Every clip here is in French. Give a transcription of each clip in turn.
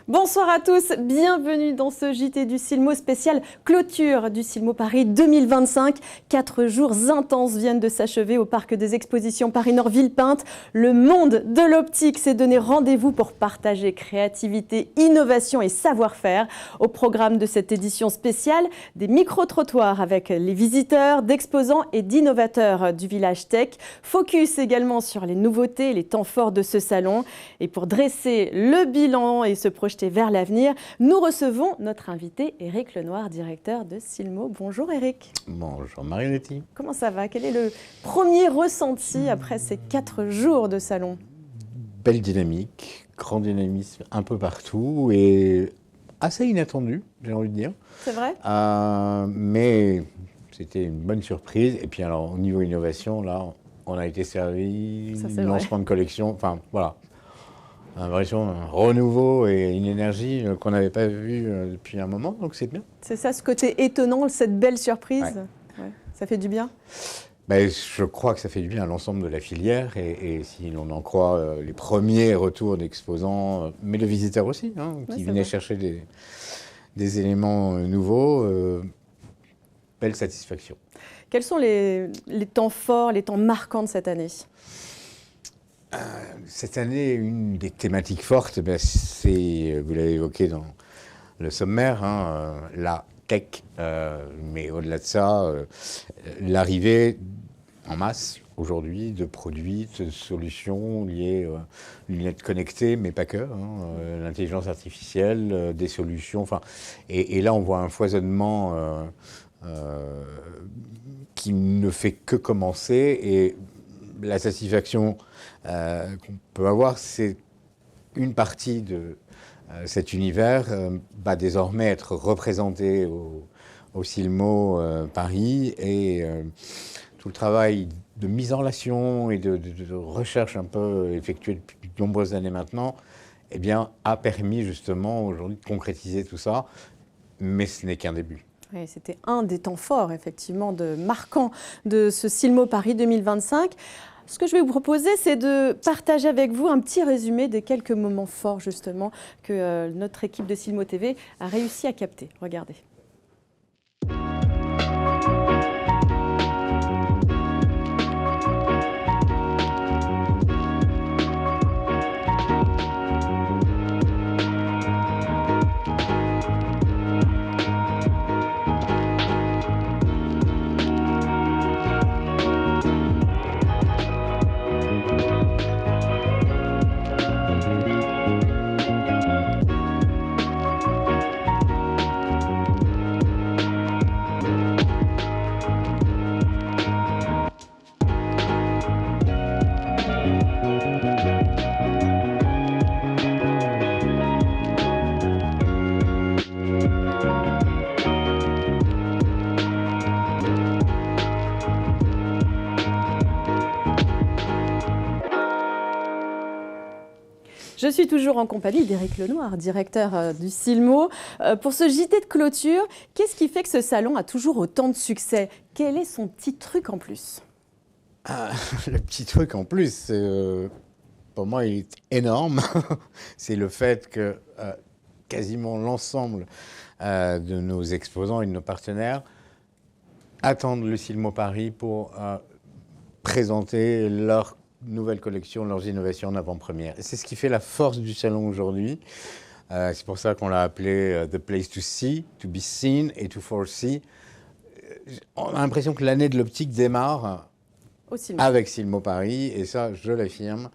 Bonsoir à tous, bienvenue dans ce JT du Silmo spécial clôture du Silmo Paris 2025. 4 jours intenses viennent de s'achever au Parc des Expositions Paris-Nord Villepinte. Le monde de l'optique s'est donné rendez-vous pour partager créativité, innovation et savoir-faire. Au programme de cette édition spéciale, des micro-trottoirs avec les visiteurs, d'exposants et d'innovateurs du village tech. Focus également sur les nouveautés et les temps forts de ce salon. Et pour dresser le bilan et se projeter vers l'avenir, nous recevons notre invité Éric Lenoir, directeur de Silmo. Bonjour Éric. Bonjour Marionetti. Comment ça va? Quel est le premier ressenti après ces 4 jours de salon? Belle dynamique, grand dynamisme un peu partout et assez inattendu, j'ai envie de dire. C'est vrai? Mais c'était une bonne surprise. Et puis alors, au niveau innovation, là, on a été servi, lancement de collection, enfin voilà. Un renouveau et une énergie qu'on n'avait pas vue depuis un moment, donc c'est bien. C'est ça, ce côté étonnant, cette belle surprise. Ouais. Ça fait du bien? Je crois que ça fait du bien à l'ensemble de la filière et si l'on en croit les premiers retours d'exposants, mais de visiteurs aussi, qui venaient chercher des éléments nouveaux, belle satisfaction. Quels sont les temps forts, les temps marquants de cette année? Cette année, une des thématiques fortes, c'est, vous l'avez évoqué dans le sommaire, la tech, mais au-delà de ça, l'arrivée en masse aujourd'hui de produits, de solutions liées aux lunettes connectées, mais pas que, l'intelligence artificielle, des solutions, et là on voit un foisonnement qui ne fait que commencer, et la satisfaction qu'on peut avoir, c'est une partie de cet univers va désormais être représentée au Silmo Paris, et tout le travail de mise en relation et de recherche un peu effectué depuis de nombreuses années maintenant, a permis justement aujourd'hui de concrétiser tout ça, mais ce n'est qu'un début. Oui, c'était un des temps forts, effectivement, marquants de ce Silmo Paris 2025. Ce que je vais vous proposer, c'est de partager avec vous un petit résumé des quelques moments forts, justement, que notre équipe de Silmo TV a réussi à capter. Regardez. Je suis toujours en compagnie d'Éric Lenoir, directeur du Silmo. Pour ce JT de clôture, qu'est-ce qui fait que ce salon a toujours autant de succès? Quel est son petit truc en plus? Le petit truc en plus, pour moi, il est énorme. C'est le fait que quasiment l'ensemble de nos exposants et de nos partenaires attendent le Silmo Paris pour présenter leur nouvelles collections, leurs innovations en avant-première. Et c'est ce qui fait la force du salon aujourd'hui. C'est pour ça qu'on l'a appelé The Place to See, to be seen et to foresee. On a l'impression que l'année de l'optique démarre avec Silmo Paris, et ça, je l'affirme.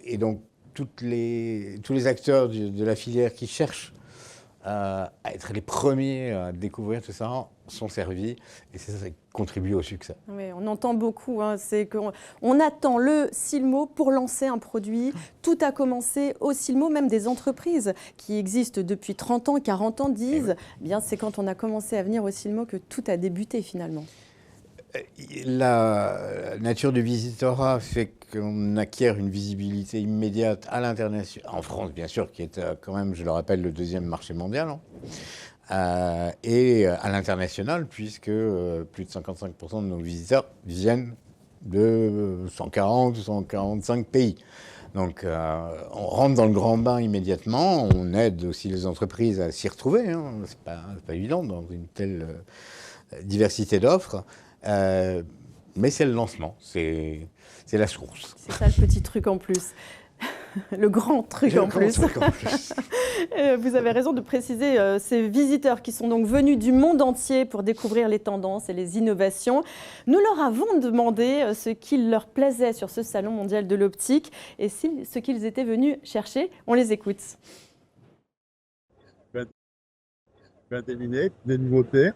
Et donc, tous les acteurs de la filière qui cherchent à être les premiers à découvrir tout ça sont servis, et ça contribue au succès. Oui, on entend beaucoup, c'est qu'on attend le Silmo pour lancer un produit. Tout a commencé au Silmo, même des entreprises qui existent depuis 30 ans, 40 ans disent, c'est quand on a commencé à venir au Silmo que tout a débuté finalement. La nature du visitorat fait qu'on acquiert une visibilité immédiate à l'international, en France bien sûr, qui est quand même, je le rappelle, le 2e marché mondial, et à l'international, puisque plus de 55% de nos visiteurs viennent de 140 ou 145 pays. Donc, on rentre dans le grand bain immédiatement. On aide aussi les entreprises à s'y retrouver. Hein. C'est pas évident dans une telle diversité d'offres. Mais c'est le lancement, c'est la source. C'est ça le petit truc en plus. Le grand truc en plus. Vous avez raison de préciser ces visiteurs qui sont donc venus du monde entier pour découvrir les tendances et les innovations. Nous leur avons demandé ce qu'il leur plaisait sur ce salon mondial de l'optique et ce qu'ils étaient venus chercher. On les écoute. Des lunettes, des nouveautés,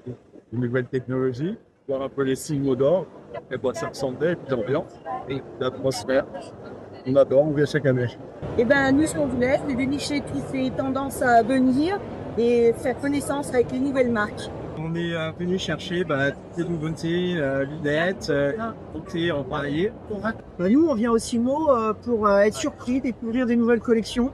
des nouvelles technologies, voir un peu les signaux d'or, et quoi ça ressemblait, et puis l'ambiance, et l'atmosphère. On adore, on vient chaque année. Et ben nous, ce qu'on voulait, c'est dénicher toutes ces tendances à venir et faire connaissance avec les nouvelles marques. On est venu chercher toutes les nouveautés, lunettes, beauté, en parler. Nous, on vient au Silmo pour être surpris, découvrir des nouvelles collections,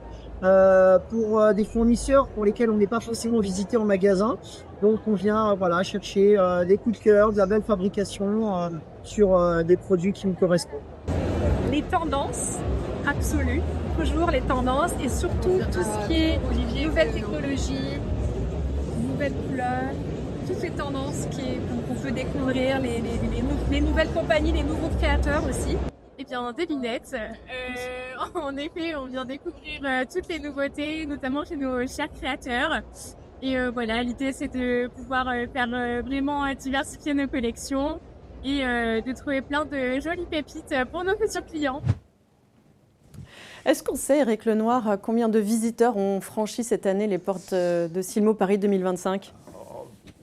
pour des fournisseurs pour lesquels on n'est pas forcément visité en magasin. Donc on vient chercher des coups de cœur, de la belle fabrication sur des produits qui nous correspondent. Les tendances absolues, toujours les tendances et surtout tout ce qui est nouvelles technologies, nouvelles couleurs, toutes les tendances qu'on peut découvrir, les nouvelles compagnies, les nouveaux créateurs aussi. Eh bien, des lunettes. En effet, on vient découvrir toutes les nouveautés, notamment chez nos chers créateurs. Et voilà, l'idée c'est de pouvoir faire vraiment diversifier nos collections et de trouver plein de jolies pépites pour nos futurs clients. Est-ce qu'on sait, Eric Lenoir, combien de visiteurs ont franchi cette année les portes de Silmo Paris 2025 ?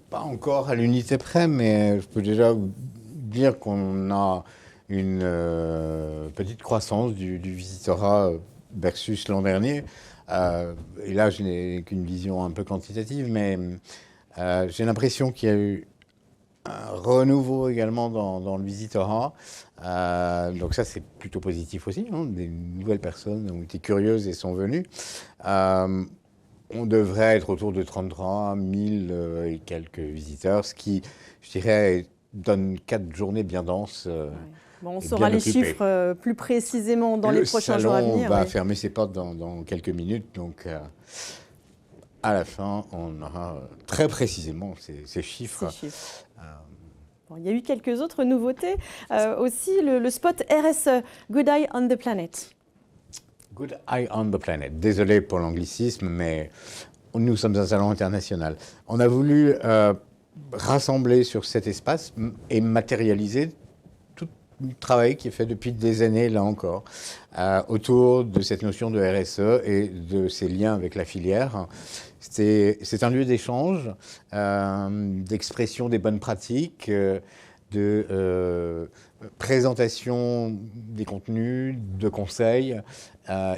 Pas encore à l'unité près, mais je peux déjà dire qu'on a une petite croissance du visitorat versus l'an dernier. Et là, je n'ai qu'une vision un peu quantitative, mais j'ai l'impression qu'il y a eu un renouveau également dans le visitorat. Donc ça, c'est plutôt positif aussi. Hein. Des nouvelles personnes ont été curieuses et sont venues. On devrait être autour de 33 000 et quelques visiteurs, ce qui, je dirais, donne 4 journées bien denses. Bon, on saura les chiffres plus précisément dans les prochains jours à venir. Le salon va fermer ses portes dans quelques minutes, donc à la fin, on aura très précisément ces chiffres. Bon, il y a eu quelques autres nouveautés. Aussi, le spot RSE, Good Eye on the Planet. Good Eye on the Planet. Désolé pour l'anglicisme, mais nous sommes un salon international. On a voulu rassembler sur cet espace et matérialiser tout le travail qui est fait depuis des années, là encore, autour de cette notion de RSE et de ses liens avec la filière. C'est un lieu d'échange, d'expression des bonnes pratiques, de présentation des contenus, de conseils.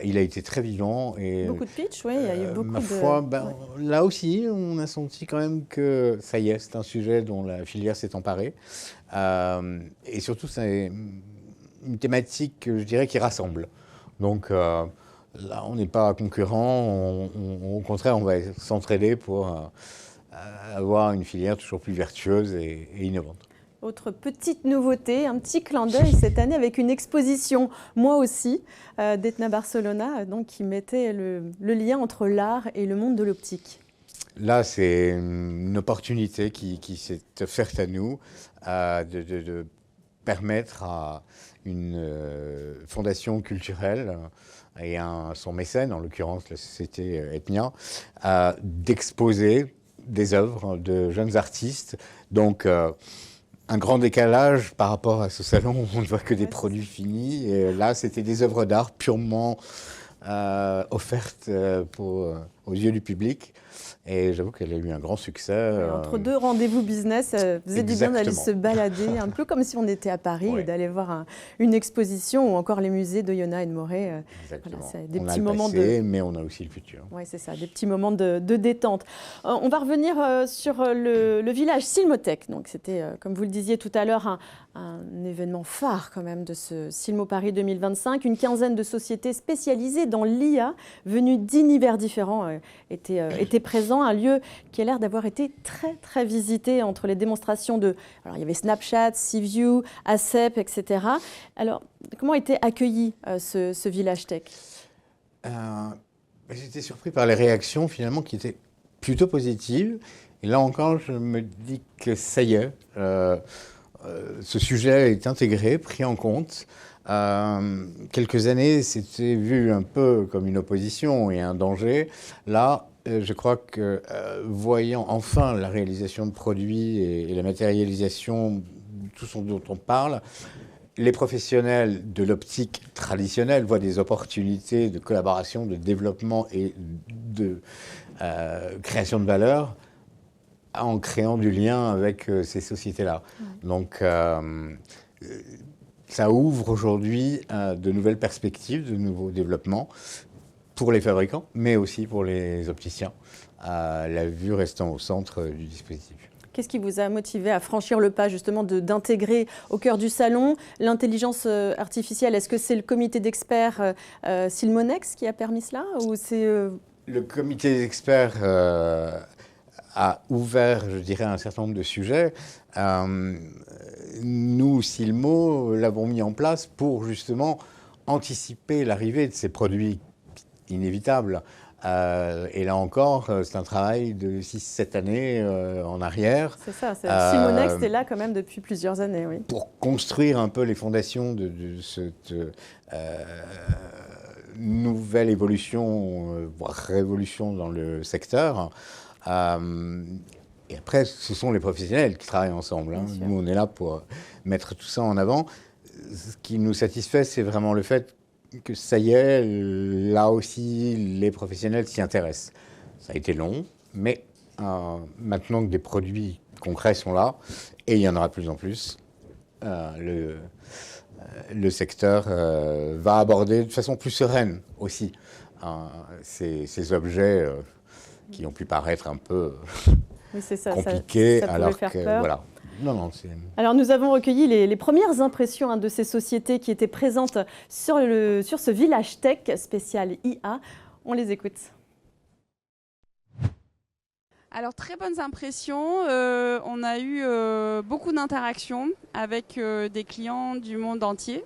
Il a été très vivant. Et, beaucoup de pitch, oui, il y a eu beaucoup ma foi, là aussi, on a senti quand même que ça y est, c'est un sujet dont la filière s'est emparée. Et surtout, c'est une thématique, je dirais, qui rassemble. Donc là, on n'est pas concurrents, au contraire, on va s'entraider pour avoir une filière toujours plus vertueuse et innovante. Autre petite nouveauté, un petit clin d'œil cette année avec une exposition, moi aussi, d'Etna Barcelona, donc, qui mettait le lien entre l'art et le monde de l'optique. Là, c'est une opportunité qui s'est offerte à nous de permettre à une fondation culturelle et son mécène, en l'occurrence la société Etnia, d'exposer des œuvres de jeunes artistes. Donc, un grand décalage par rapport à ce salon où on ne voit que des produits finis. Et là, c'était des œuvres d'art purement offertes aux yeux du public. Et j'avoue qu'elle a eu un grand succès. Entre deux rendez-vous business, vous êtes bien d'aller se balader, un peu comme si on était à Paris, et d'aller voir une exposition ou encore les musées d'Oyonnax et de Moret. Exactement. Voilà, des on petits a moments le passé, mais on a aussi le futur. Oui, c'est ça, des petits moments de détente. On va revenir sur le village Silmotech. Donc, c'était, comme vous le disiez tout à l'heure, un événement phare quand même de ce Silmo Paris 2025. Une quinzaine de sociétés spécialisées dans l'IA, venues d'10 univers différents. étaient présents. Un lieu qui a l'air d'avoir été très, très visité entre les démonstrations de... Alors, il y avait Snapchat, Seaview, ACEP, etc. Alors, comment a été accueilli ce village tech? J'étais surpris par les réactions, finalement, qui étaient plutôt positives. Et là encore, je me dis que ça y est, ce sujet est intégré, pris en compte. Quelques années, c'était vu un peu comme une opposition et un danger. Là, je crois que voyant enfin la réalisation de produits et la matérialisation de tout ce dont on parle, les professionnels de l'optique traditionnelle voient des opportunités de collaboration, de développement et de création de valeur en créant du lien avec ces sociétés-là. Donc, ça ouvre aujourd'hui de nouvelles perspectives, de nouveaux développements pour les fabricants, mais aussi pour les opticiens, la vue restant au centre du dispositif. Qu'est-ce qui vous a motivé à franchir le pas justement d'intégrer au cœur du salon l'intelligence artificielle? Est-ce que c'est le comité d'experts Silmonex qui a permis cela ou c'est Le comité d'experts a ouvert, je dirais, un certain nombre de sujets. Nous, Silmo, l'avons mis en place pour justement anticiper l'arrivée de ces produits inévitables. Et là encore, c'est un travail de 6-7 années en arrière. C'est ça, Silmonex est là quand même depuis plusieurs années, oui. Pour construire un peu les fondations de cette nouvelle évolution, voire révolution dans le secteur. Et après, ce sont les professionnels qui travaillent ensemble. Hein. Nous, on est là pour mettre tout ça en avant. Ce qui nous satisfait, c'est vraiment le fait que ça y est, là aussi, les professionnels s'y intéressent. Ça a été long, mais maintenant que des produits concrets sont là, et il y en aura de plus en plus, le secteur va aborder de façon plus sereine aussi ces objets qui ont pu paraître un peu compliqués, ça alors faire que peur. voilà. Non, Alors nous avons recueilli les premières impressions de ces sociétés qui étaient présentes sur ce village tech spécial IA. On les écoute. Alors très bonnes impressions, on a eu beaucoup d'interactions avec des clients du monde entier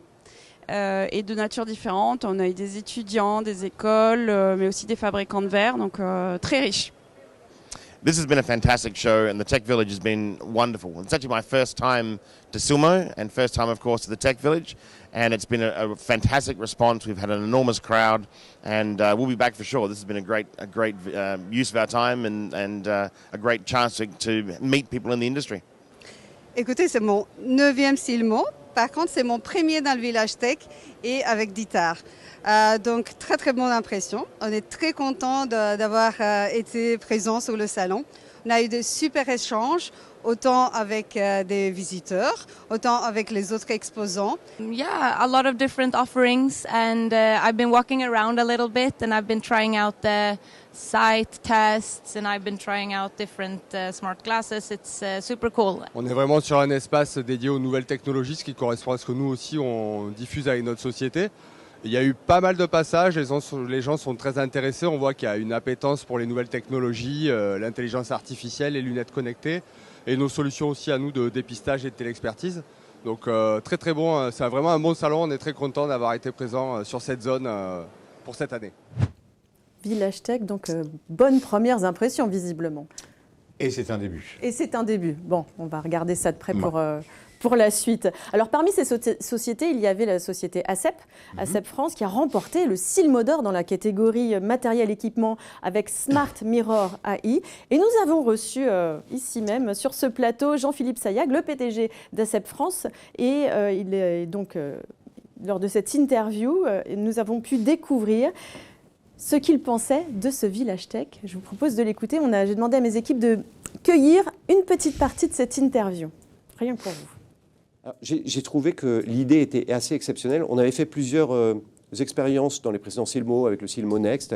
et de nature différente. On a eu des étudiants, des écoles, mais aussi des fabricants de verre, donc très riche. This has been a fantastic show and the Tech Village has been wonderful. It's actually my first time to Silmo and first time, of course, to the Tech Village. And it's been a fantastic response. We've had an enormous crowd and we'll be back for sure. This has been a great use of our time and a great chance to meet people in the industry. Écoutez, c'est mon 9e Silmo. Par contre, c'est mon premier dans le village tech et avec Ditar. Donc, très très bonne impression. On est très content d'avoir été présent sur le salon. On a eu de super échanges, autant avec des visiteurs, autant avec les autres exposants. Yeah, a lot of different offerings and I've been walking around a little bit and I've been trying out the site tests and I've been trying out different smart glasses. It's super cool. On est vraiment sur un espace dédié aux nouvelles technologies, ce qui correspond à ce que nous aussi on diffuse avec notre société. Il y a eu pas mal de passages, les gens sont très intéressés, on voit qu'il y a une appétence pour les nouvelles technologies, l'intelligence artificielle, les lunettes connectées et nos solutions aussi à nous de dépistage et de téléexpertise. Donc très très bon, c'est vraiment un bon salon, on est très content d'avoir été présent sur cette zone pour cette année. Village Tech, donc bonnes premières impressions visiblement. Et c'est un début. Et c'est un début. Bon, on va regarder ça de près pour la suite. Alors parmi ces sociétés, il y avait la société ACEP, ACEP France, qui a remporté le Silmo d'or dans la catégorie matériel équipement avec Smart Mirror AI. Et nous avons reçu ici même, sur ce plateau, Jean-Philippe Sayag, le PDG d'ACEP France. Et il est donc, lors de cette interview, nous avons pu découvrir ce qu'il pensait de ce village tech. Je vous propose de l'écouter. J'ai demandé à mes équipes de cueillir une petite partie de cette interview. Rien que pour vous. J'ai trouvé que l'idée était assez exceptionnelle. On avait fait plusieurs expériences dans les précédents Silmo avec le Silmo Next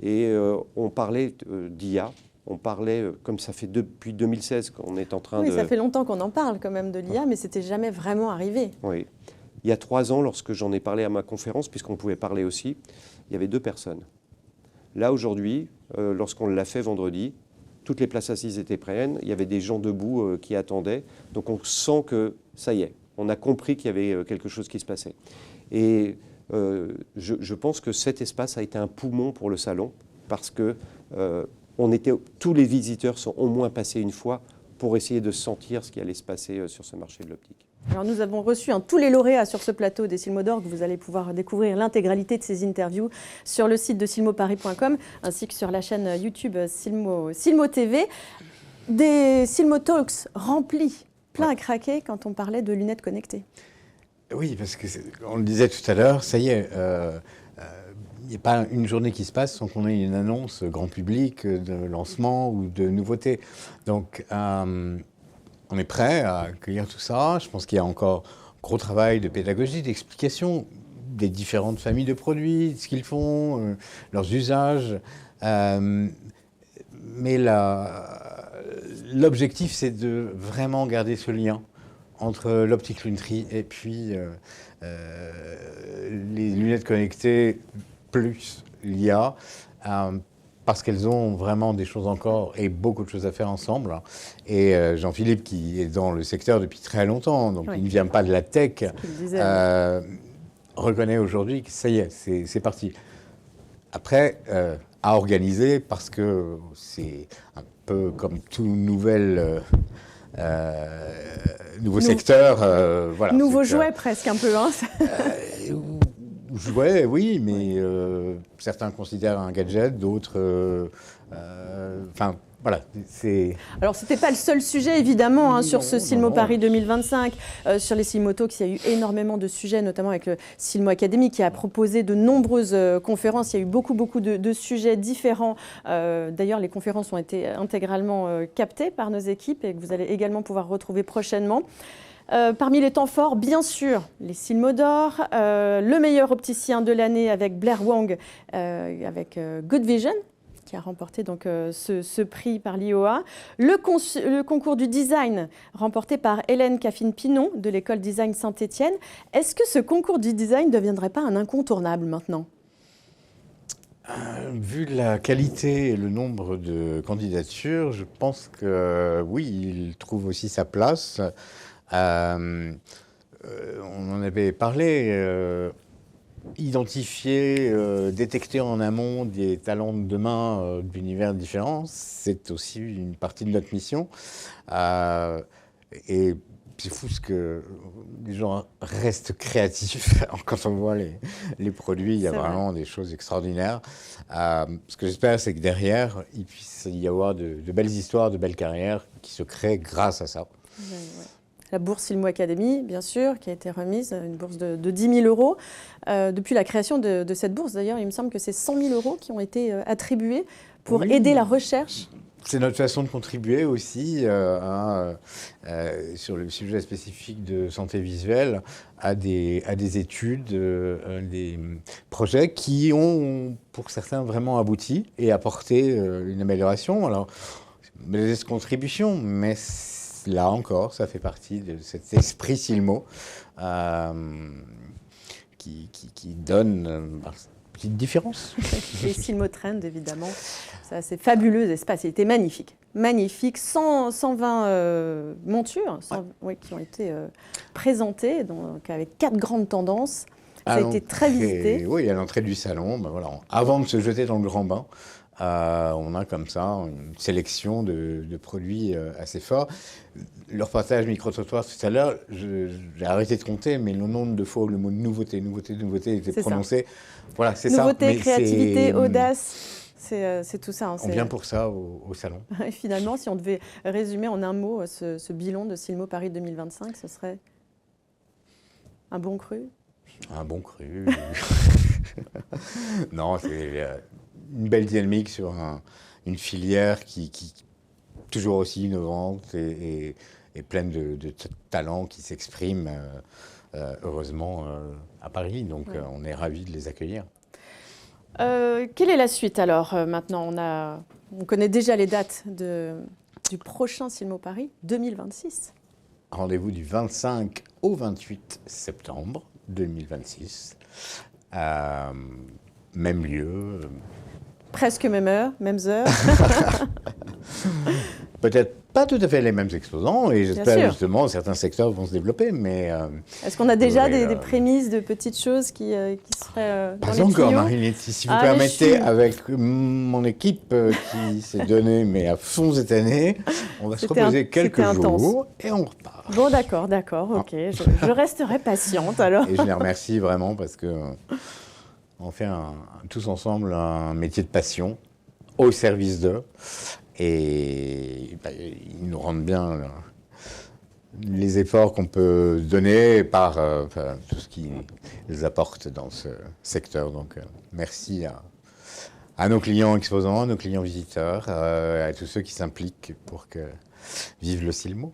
et on parlait d'IA. On parlait, comme ça fait depuis 2016 qu'on est en train de... Oui, ça fait longtemps qu'on en parle quand même de l'IA, mais c'était jamais vraiment arrivé. Oui. Il y a 3 ans, lorsque j'en ai parlé à ma conférence, puisqu'on pouvait parler aussi, il y avait 2 personnes. Là, aujourd'hui, lorsqu'on l'a fait vendredi, toutes les places assises étaient pleines, il y avait des gens debout qui attendaient. Donc on sent que ça y est, on a compris qu'il y avait quelque chose qui se passait. Et je pense que cet espace a été un poumon pour le salon parce que tous les visiteurs sont au moins passés une fois pour essayer de sentir ce qui allait se passer sur ce marché de l'optique. Alors nous avons reçu tous les lauréats sur ce plateau des Silmo d'Or, que vous allez pouvoir découvrir l'intégralité de ces interviews sur le site de silmoparis.com ainsi que sur la chaîne YouTube Silmo TV. Des Silmo Talks remplis, plein à craquer quand on parlait de lunettes connectées. Oui, parce qu'on le disait tout à l'heure, ça y est, il n'y a pas une journée qui se passe sans qu'on ait une annonce grand public de lancement ou de nouveauté. Donc, on est prêt à accueillir tout ça. Je pense qu'il y a encore un gros travail de pédagogie, d'explication des différentes familles de produits, ce qu'ils font, leurs usages. Mais l'objectif, c'est de vraiment garder ce lien entre l'optique lunetterie et puis les lunettes connectées plus l'IA, parce qu'elles ont vraiment des choses encore et beaucoup de choses à faire ensemble. Et Jean-Philippe, qui est dans le secteur depuis très longtemps, donc il ne vient pas de la tech, reconnaît aujourd'hui que ça y est, c'est parti. Après, à organiser, parce que c'est un peu comme tout nouveau secteur. Voilà, nouveau jouet presque un peu. Hein. Jouet, oui, mais certains considèrent un gadget, d'autres... Enfin, voilà. Alors, ce n'était pas le seul sujet, évidemment, sur ce Silmo Paris 2025. Sur les Silmo Talks, il y a eu énormément de sujets, notamment avec le Silmo Academy, qui a proposé de nombreuses conférences. Il y a eu beaucoup de sujets différents. D'ailleurs, les conférences ont été intégralement captées par nos équipes et que vous allez également pouvoir retrouver prochainement. Parmi les temps forts, bien sûr, les Silmo d'Or, le meilleur opticien de l'année avec Blair Wang, avec Good Vision, qui a remporté donc ce prix par l'IOA. Le concours du design remporté par Hélène Caffine-Pinon de l'école Design Saint-Étienne. Est-ce que ce concours du design ne deviendrait pas un incontournable maintenant ? Vu la qualité et le nombre de candidatures, je pense que oui, il trouve aussi sa place. On en avait parlé, identifier, détecter en amont des talents de demain d'univers différents, c'est aussi une partie de notre mission. Et c'est fou ce que les gens restent créatifs quand on voit les produits. Il y a vraiment des choses extraordinaires. Ce que j'espère, c'est que derrière, il puisse y avoir de belles histoires, de belles carrières qui se créent grâce à ça. Ouais. La bourse Silmo Academy, bien sûr, qui a été remise, une bourse de 10 000 euros. Depuis la création de cette bourse, d'ailleurs, il me semble que c'est 100 000 euros qui ont été attribués pour aider la recherche. C'est notre façon de contribuer aussi sur le sujet spécifique de santé visuelle à des études, des projets qui ont, pour certains, vraiment abouti et apporté une amélioration. Alors, modeste contribution, mais là encore, ça fait partie de cet esprit Silmo qui donne une petite différence. Et Silmo Trend, évidemment, ça, c'est fabuleux espace. Il était magnifique. Magnifique, 120 montures qui ont été présentées, donc avec 4 grandes tendances. Ça a été très visité. Oui, à l'entrée du salon, avant de se jeter dans le grand bain, on a comme ça une sélection de produits assez forts. Le reportage micro-trottoir tout à l'heure, j'ai arrêté de compter, mais le nombre de fois où le mot nouveauté était prononcé. Voilà, c'est ça. Nouveauté, créativité, audace, c'est tout ça. On vient pour ça au salon. Et finalement, si on devait résumer en un mot ce bilan de Silmo Paris 2025, ce serait un bon cru ? Un bon cru. Non, c'est une belle dynamique sur une filière qui toujours aussi innovante et pleine de talents qui s'expriment heureusement à Paris. Donc on est ravis de les accueillir. Quelle est la suite alors maintenant on connaît déjà les dates du prochain Silmo Paris 2026. Rendez-vous du 25 au 28 septembre 2026. Même lieu, presque même heure, mêmes heures. Peut-être pas tout à fait les mêmes exposants, et sûr. j'espère justement certains secteurs vont se développer, mais... Est-ce qu'on a déjà des prémices de petites choses qui seraient dans pas les encore, tuyaux? Marie-Lise, si vous Ah, permettez, les avec mon équipe qui s'est donnée mais à fond cette année, on va se reposer quelques jours et on repart. Bon, d'accord, ok. Je resterai patiente alors. Et je les remercie vraiment parce que on fait tous ensemble un métier de passion au service d'eux. Et ils nous rendent bien les efforts qu'on peut donner par tout ce qu'ils apportent dans ce secteur. Donc merci à nos clients exposants, à nos clients visiteurs, à tous ceux qui s'impliquent pour que vive le Silmo.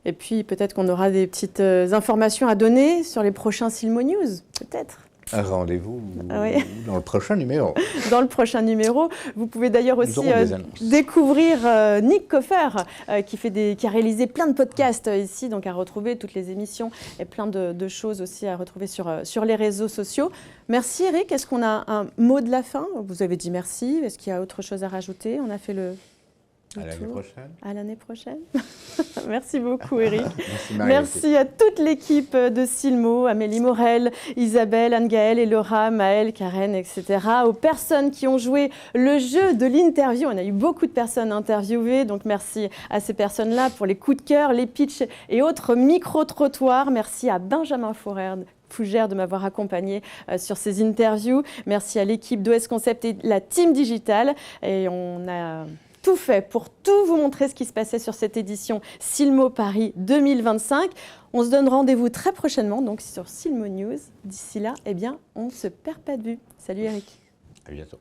Et puis peut-être qu'on aura des petites informations à donner sur les prochains Silmo News, peut-être. Rendez-vous dans le prochain numéro. Dans le prochain numéro. Vous pouvez d'ailleurs aussi découvrir Nick Coffer, qui a réalisé plein de podcasts ici, donc à retrouver toutes les émissions et plein de choses aussi à retrouver sur les réseaux sociaux. Merci Eric. Est-ce qu'on a un mot de la fin? Vous avez dit merci. Est-ce qu'il y a autre chose à rajouter? On a fait le à l'année prochaine. À l'année prochaine. Merci beaucoup, Eric. Merci, merci à toute l'équipe de Silmo, Amélie Morel, Isabelle, Anne-Gaëlle et Laura, Maëlle, Karen, etc. Aux personnes qui ont joué le jeu de l'interview. On a eu beaucoup de personnes interviewées, donc merci à ces personnes-là pour les coups de cœur, les pitchs et autres micro-trottoirs. Merci à Benjamin Fougère de m'avoir accompagné sur ces interviews. Merci à l'équipe d'OS Concept et la team digitale. Et on a tout fait pour tout vous montrer ce qui se passait sur cette édition Silmo Paris 2025. On se donne rendez-vous très prochainement donc sur Silmo News. D'ici là, eh bien, on ne se perd pas de vue. Salut Eric. À bientôt.